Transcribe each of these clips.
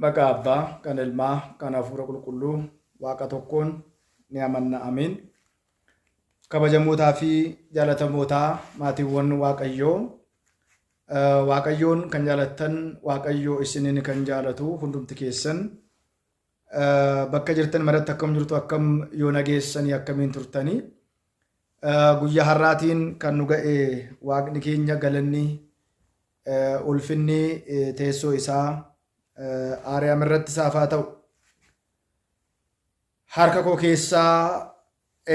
Maqaa Abbaa, kan Ilmaa, kan Hafuura Qulqulluu, Waaqa tokkoon ni amanna. Amiin. Kabajamootaa fi jaalatamootaa maatiiwwan Waaqayyoo, Waaqayyoon kan jaalattan, Waaqayyoo isiniin kan jaalatu hundumti keessan bakka jirtan maratti akkam jirtu, akkam yoo nageessanii akkamiin turtanii, guyyaa har'aatiin kan nu ga'e Waaqni keenya galanni ulfinni teessoo isaa Aariyaam irratti isaaf haa ta'u. Harka koo keessaa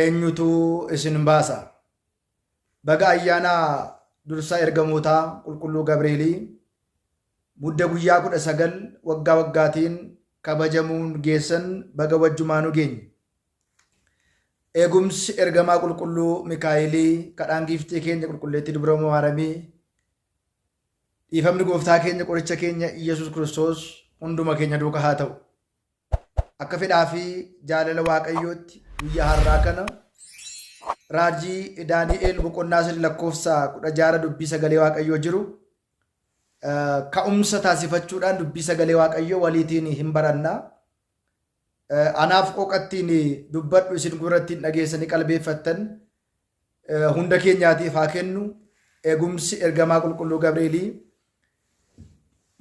eenyutu isin baasa? Baga ayyaana dursaa ergamootaa qulqulluu Gabreelii mudda guyyaa 19 waggaa waggaatiin kabajamuun geessan baga wajjumaanu geenye. Eegumsi ergamaa qulqulluu Mikaa'elii, kadhaan giiftii keenya qulqulleettii dubara maaramii, dhiifamni gooftaa keenya qoricha keenya Iyyasuus Kiristoos hunduma keenya duuka haa ta'u. Akka fedhaa fi jaalala Waaqayyootti guyyaa har'aa kana raajii Daani'eel boqonnaa 3 lakkoofsa 16 dubbii sagalee Waaqayyoo jiru ka'umsa taasifachuudhaan dubbii sagalee Waaqayyoo waliitiin hin barannaa. Anaaf qoqattiin dubbadhu, isin gurrattiin dhageessanii qalbeeffattan hunda keenyaatiif haa kennu. Eegumsi ergamaa qulqulluu Gabreelii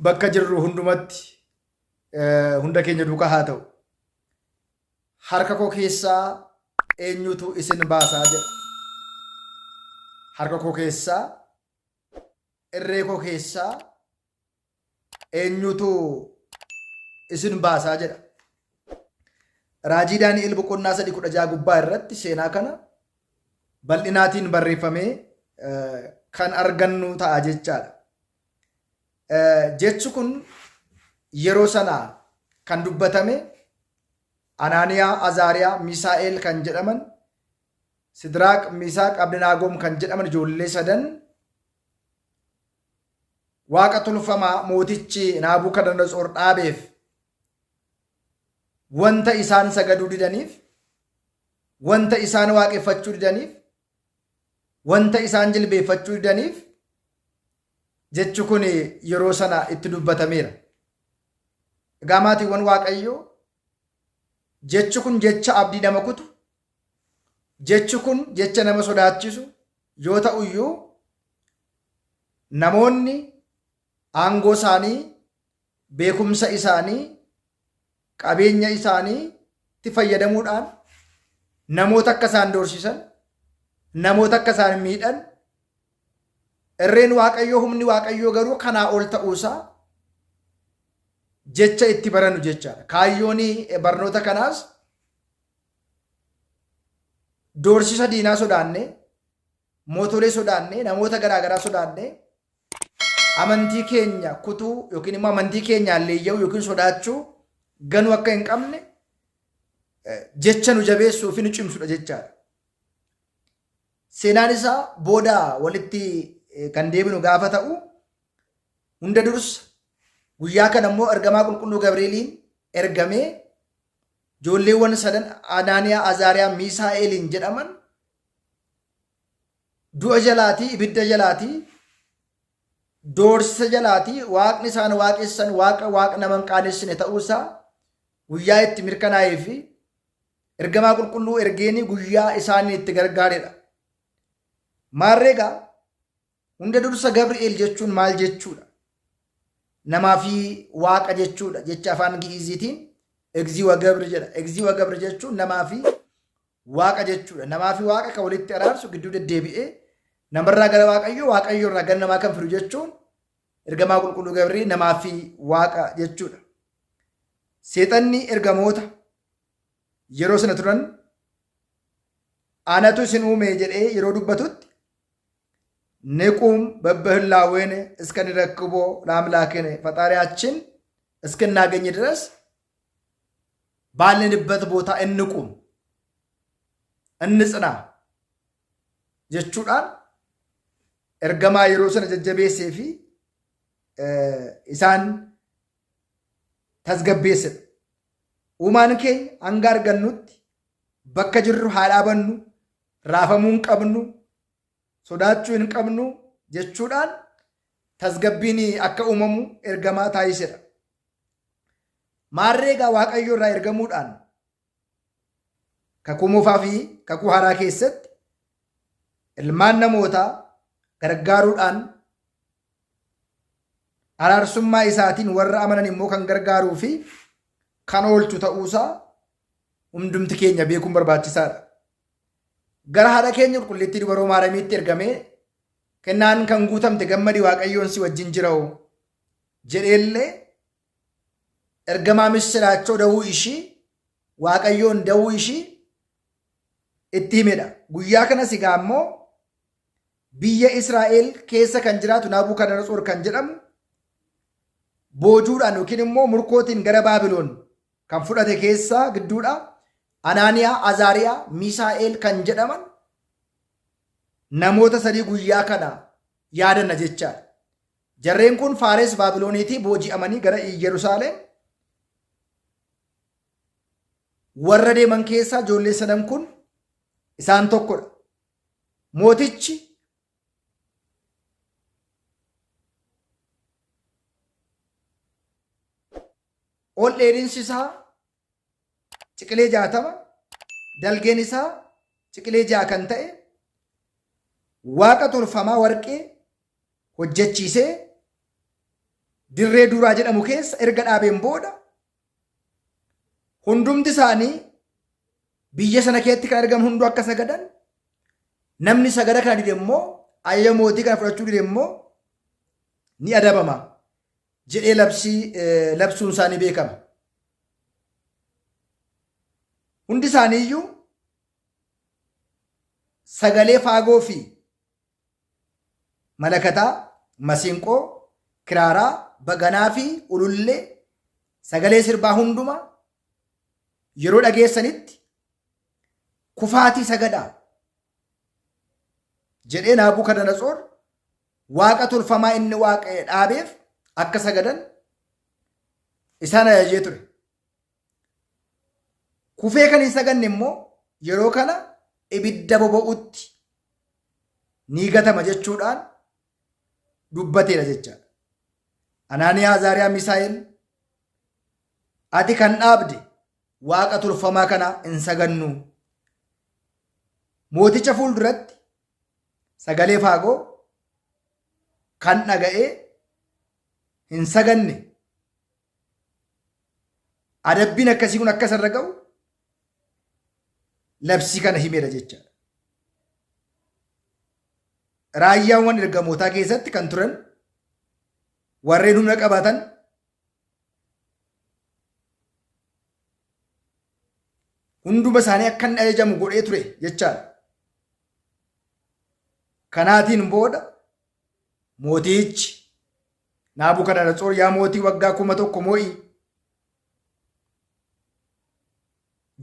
bakka jirru hundumatti hunda keenya duuka haa ta'u. Harka koo keessaa eenyutu isin baasaa jedha. Harka koo keessaa, irree koo keessaa eenyutu isin baasaa jedha. Raajii Daani'eel boqonnaa 3:16 gubbaa irratti seenaa kana bal'inaatiin barreeffamee kan argannu ta'a jechaadha. Jechi kun yeroo sana kan dubbatame Anaaniyaa, Azaariyaa, Misaa'el kan jedhaman, Sidiraaq, Misaaq, Abdanaagoom kan jedhaman ijoollee sadan waaqa tolfamaa mootichi Naabukadnezor dhaabeef wanta isaan sagaduu didaniif, wanta isaan waaqeffachuu didaniif, wanta isaan jilbeeffachuu didaniif jechi kun yeroo sana itti dubbatameera. Egaa maatiiwwan Waaqayyoo, jechi kun jecha abdii nama kutu, jechi kun jecha nama sodaachisu yoo ta'u iyyuu namoonni aangoo isaanii, beekumsa isaanii, qabeenya isaaniitti fayyadamuudhaan namoota akka isaan doorsisan, namoota akka isaan miidhan, irreen Waaqayyoo, humni Waaqayyoo garuu kanaa ol ta'uusaa jecha itti barannu jechaadha. Kaayyoon barnoota kanaas doorsisa diinaa sodaannee, mootolee sodaannee, namoota garaagaraa sodaannee amantii keenya kutuu yookiin immoo amantii keenyaan leeyya'uu yookiin sodaachuu ganuu akka hin qabne jecha nu jabeessuu fi nu cimsudha jechaadha. Seenaan isaa booda walitti kan deebinu gaafa ta'u, hunda dursa guyyaa kana immoo ergamaa qulqulluu Gabreeliin ergamee ijoolleewwan sadan Anaaniyaa, Azaariyaa, Misaa'eliin jedhaman du'a jalaatii, ibidda jalaatii, doorsisa jalaatii waaqni isaan waaqessan waaqa nama hin qaanessine ta'uusaa guyyaa itti mirkanaa'ee fi ergamaa qulqulluu ergeeni guyyaa isaanii itti gargaaredha. Maarreegaa hunda dursa Gabri'eel jechuun maal jechuudha? Namaa fi waaqa jechuudha. Jecha afaan Gi'iziitiin egziwa gabri jedha. Egziwa gabri jechuun namaa fi waaqa jechuudha. Namaa fi waaqa kan walitti araarsu gidduu deddeebi'ee namarraa gara Waaqayyoo, Waaqayyoo irraa gara namaa kan fidu jechuun ergamaa qulqulluu Gabri'eel namaa fi waaqa jechuudha. Seexanni ergamoota yeroo sana turan anatu isin uume jedhee yeroo dubbatutti ንቁም በበህላዌን እስከንረክቦ ለአምላክን ፈጣሪያችን እስክናገኝ ድረስ ባለንበት ቦታ እንቁም፣ እንጽና jechuudhaan ergamaa yeroo sana jajjabeessee fi isaan tasgabbeessedha. Uumaan keenya hanga argannutti bakka jirru haa dhaabannu, raafamuu hin qabnu, sodaachuu hin qabnu jechuudhaan tasgabbiin akka uumamu ergamaa taasisedha. Maarreegaa Waaqayyo irraa ergamuudhaan kakuu moofaa fi kakuu haaraa keessatti ilmaan namootaa gargaaruudhaan araarsummaa isaatiin warra amanan immoo kan gargaaruu fi kan oolchu ta'uusaa hundumti keenya beekuun barbaachisaadha. Gara haadha keenya qulqullittii dubaroo Maaramiitti ergamee kennaan kan guutamte gammadi Waaqayyoon si wajjin jira'u jedheellee ergamaa misiraachoo da'uu ishii Waaqayyoon da'uu ishii itti himedha. Guyyaa kanas egaa immoo biyya Israa'el keessa kan jiraatu Naabukadanatsoor kan jedhamu boojuudhaan yookiin immoo murkootiin gara Baabiloon kan fudhate keessaa gidduudha Anaaniyaa, Azaariyaa, Misaa'eel kan jedhaman namoota sadii guyyaa kana yaadanna jechaadha. Jarreen kun Faares Baabilooniitii booji'amanii gara Yerusaalem warra deeman keessaa ijoollee sadan kun isaan tokkodha. Mootichi ol dheerinsi isaa ciqilee 60, dalgeen isaa ciqilee 6 kan ta'e waaqa tolfamaa warqee hojjechiisee dirree duraa jedhamu keessa erga dhaabeen booda hundumti isaanii biyya sana keessatti kan argamu hunduu akka sagadan, namni sagada kana dide immoo ayya mootii kana fudhachuu dide immoo ni adabama jedhee labsuun isaanii beekama. Hundi isaanii iyyuu sagalee faagoo fi malakataa, masiinqoo, kiraaraa, baganaa fi ulullee sagalee sirbaa hundumaa yeroo dhageessanitti kufaatii sagadaa jedhee Naabukadanatsoor waaqa tolfamaa inni waaqa dhaabeef akka sagadan isaan ajajee ture. Kufee kan hin saganne immoo yeroo kana ibidda boba'utti ni gatama jechuudhaan dubbateera jechaadha. Anaaniyaa, Azaariyaa, Misaa'eel ati kan dhaabde waaqa tolfamaa kana hin sagannu. Mooticha fuulduratti sagalee faagoo kan dhaga'ee hin saganne adabbiin akkasii kun akka isarra ga'u labsii kana himeera jechaadha. Raayyaawwan ergamootaa keessatti kan turan warreen humna qabatan hunduma isaanii akka hin ajajamu godhee ture jechaadha. Kanaatiin booda mootichi Naabukadanatsoor yaa mootii waggaa 1,000 moo'ii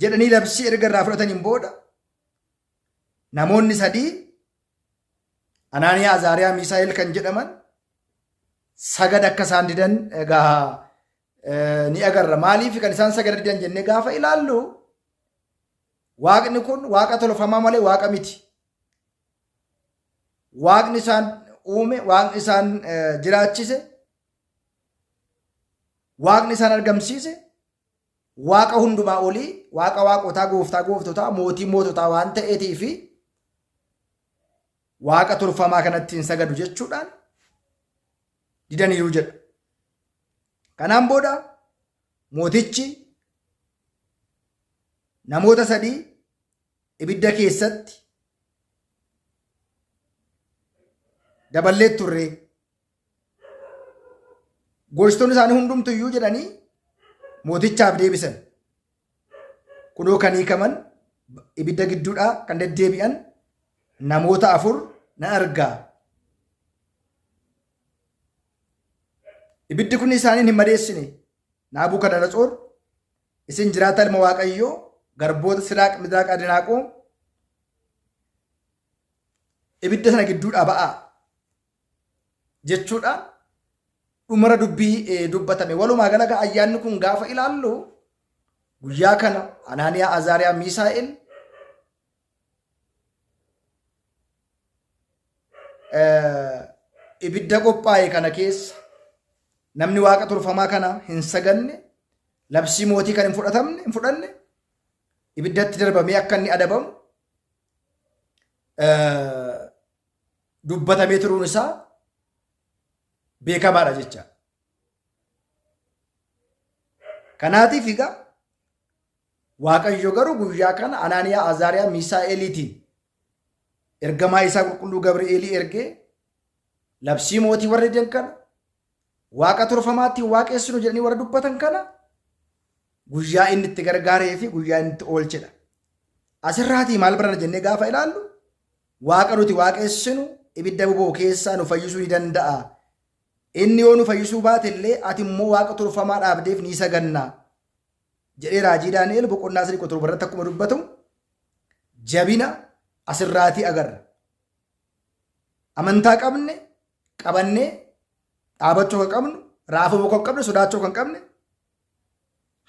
jedhanii labsii erga irraa fudhataniin booda namoonni sadii Anaaniyaa, Azaariyaa, Misaa'eel kan jedhaman sagada akka isaan didan egaa ni agarra. Maaliif kan isaan sagada didan jennee gaafa ilaallu waaqni kun waaqa tolfamaa malee waaqa miti. Waaqni isaan uume, waaqni isaan jiraachise, waaqni isaan argamsiise, waaqa hundumaa olii, waaqa waaqotaa, gooftaa gooftotaa, mootii moototaa waan ta'eetii fi waaqa tolfamaa kanatti hin sagadu jechuudhaan didaniiru jedha. Kanaan booda mootichi namoota sadii ibidda keessatti daballee turre. Gorsitoonni isaanii hundumtuyyuu jedhanii mootichaaf deebisan. Kunoo kan hiikaman ibidda gidduudhaa kan deddeebi'an namoota 4 nan argaa. Ibiddi kun isaaniin hin madeessine. Naabukadanatsoor isin jiraata ilma Waaqayyoo garboota Sidaaq, Midaaq, Abdanaaqoo ibidda sana gidduudhaa ba'aa jechuudhaan dhumara dubbii dubbatame. Walumaa galatti ayyaanni kun gaafa ilaallu guyyaa kana Anaaniyaa, Azaariyaa, Misaa'eel ibidda qophaa'e kana keessa namni waaqa tolfamaa kana hin saganne labsii mootii kan hin fudhanne ibiddatti darbamee akka inni adabamu dubbatamee turuun isaa beekamaadha jecha. Kanaatiif egaa Waaqayyo garuu guyyaa kana Anaaniyaa, Azaariyaa, Miisaa'eeliitiin ergamaa isaa qulqulluu Gabri'eelii ergee labsii mootii warra didan kana waaqa turfamaattiin waaqessinu jedhanii warra dubbatan kana guyyaa inni itti gargaaree fi guyyaa inni itti oolchedha. Asirraatii maal barana jennee gaafa ilaallu waaqa nuti waaqessinu ibidda boba'u keessaa nu fayyisuu ni danda'a. Inni yoo nu fayyisuu baate illee ati immoo waaqa turfamaa dhaabdeef ni sagannaa jedhee raajii Daani'el boqonnaa 3 irratti akkuma dubbatu jabina asirraatii agarra. Amantaa qabannee dhaabachuu kan qabnu, raafamuu kan qabne, sodaachuu kan qabne,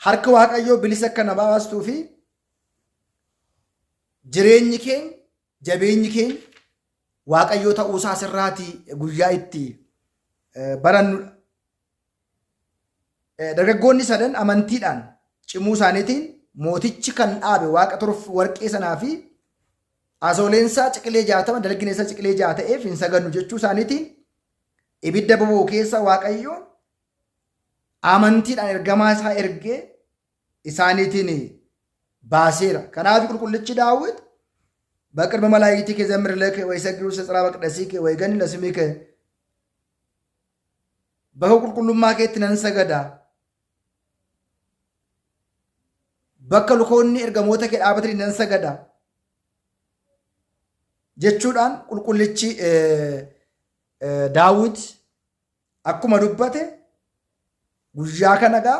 harka Waaqayyoo bilisa akka namaa baastuu fi jireenyi keenya, jabeenyi keenya Waaqayyoo ta'uusaa asirraatii guyyaa itti barannudha. Dargaggoonni sadan amantiidhaan cimuu isaaniitiin mootichi kan dhaabe waaqa warqee sanaa fi asooleensaa ciqilee 60 dalgineessaa ciqilee 6 ta'eef hin sagannu jechuu isaaniitiin ibidda boba'u keessa Waaqayyoon amantiidhaan ergamaa isaa ergee isaaniitiin baaseera. Kanaaf qulqullichi Daawit በቅድመ መላእክቲከ ዘምር ለከ ወይሰግዱ ስጽራ በቅደሲከ ወይገን ለስሚከ በቁልቁሉማ ከት ነንሰገዳ በከልኮኒ ergamoota kee dhaabatanii nan sagada jechuudhaan qulqullichi Daawit akkuma dubbate guyyaa kanagaa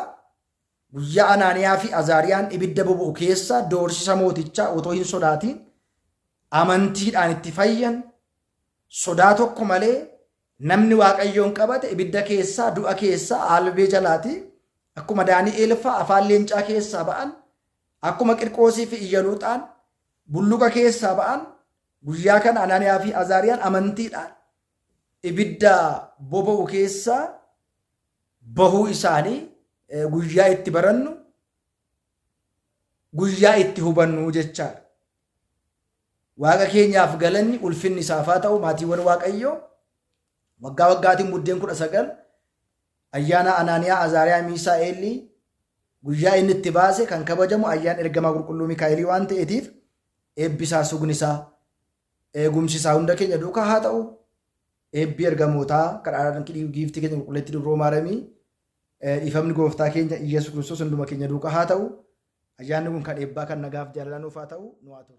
guyyaa Anaaniyaa fi Azaariyaan ibidda boba'u keessa doorsisa mootichaa otoo hin sodaatiin amantiidhaan itti fayyan sodaa tokko malee namni Waaqayyoon qabate ibidda keessaa du'a keessaa albee jalaati akkuma Daani'eel fa'a afaan leencaa keessaa ba'an akkuma Qirqoosii fi Iyyaluuxaan bulluqa keessaa ba'an guyyaa kana Anaaniyaa fi Azaariyaan amantiidhaan ibidda boba'u keessaa bahuu isaanii guyyaa itti barannu guyyaa itti hubannu jechaadha. Waaqa keenyaaf galanni ulfinni isaaf haa ta'u. Maatiiwwan Waaqayyoo waggaa waggaatiin buddeen 19 ayyaana Anaaniyaa, Azaariyaa, Miisaa'eelii guyyaa inni itti baase kan kabajamu ayyaana ergamaa qulqulluu Mikaa'elii waan ta'eetiif eebbisaa, sugnisaa, eegumsisaa hunda keenya duukaa haa ta'u. Eebbi ergamootaa kadhaadhaan giiftii keenya qulqulleetti dubroo maaramii ifamni gooftaa keenya Iyyasuus Kiristoos hunduma keenya duukaa haa ta'u. Ayyaanni kun kan eebbaa kan nagaaf jaalanuuf haa ta'u. Nu haa ta'u.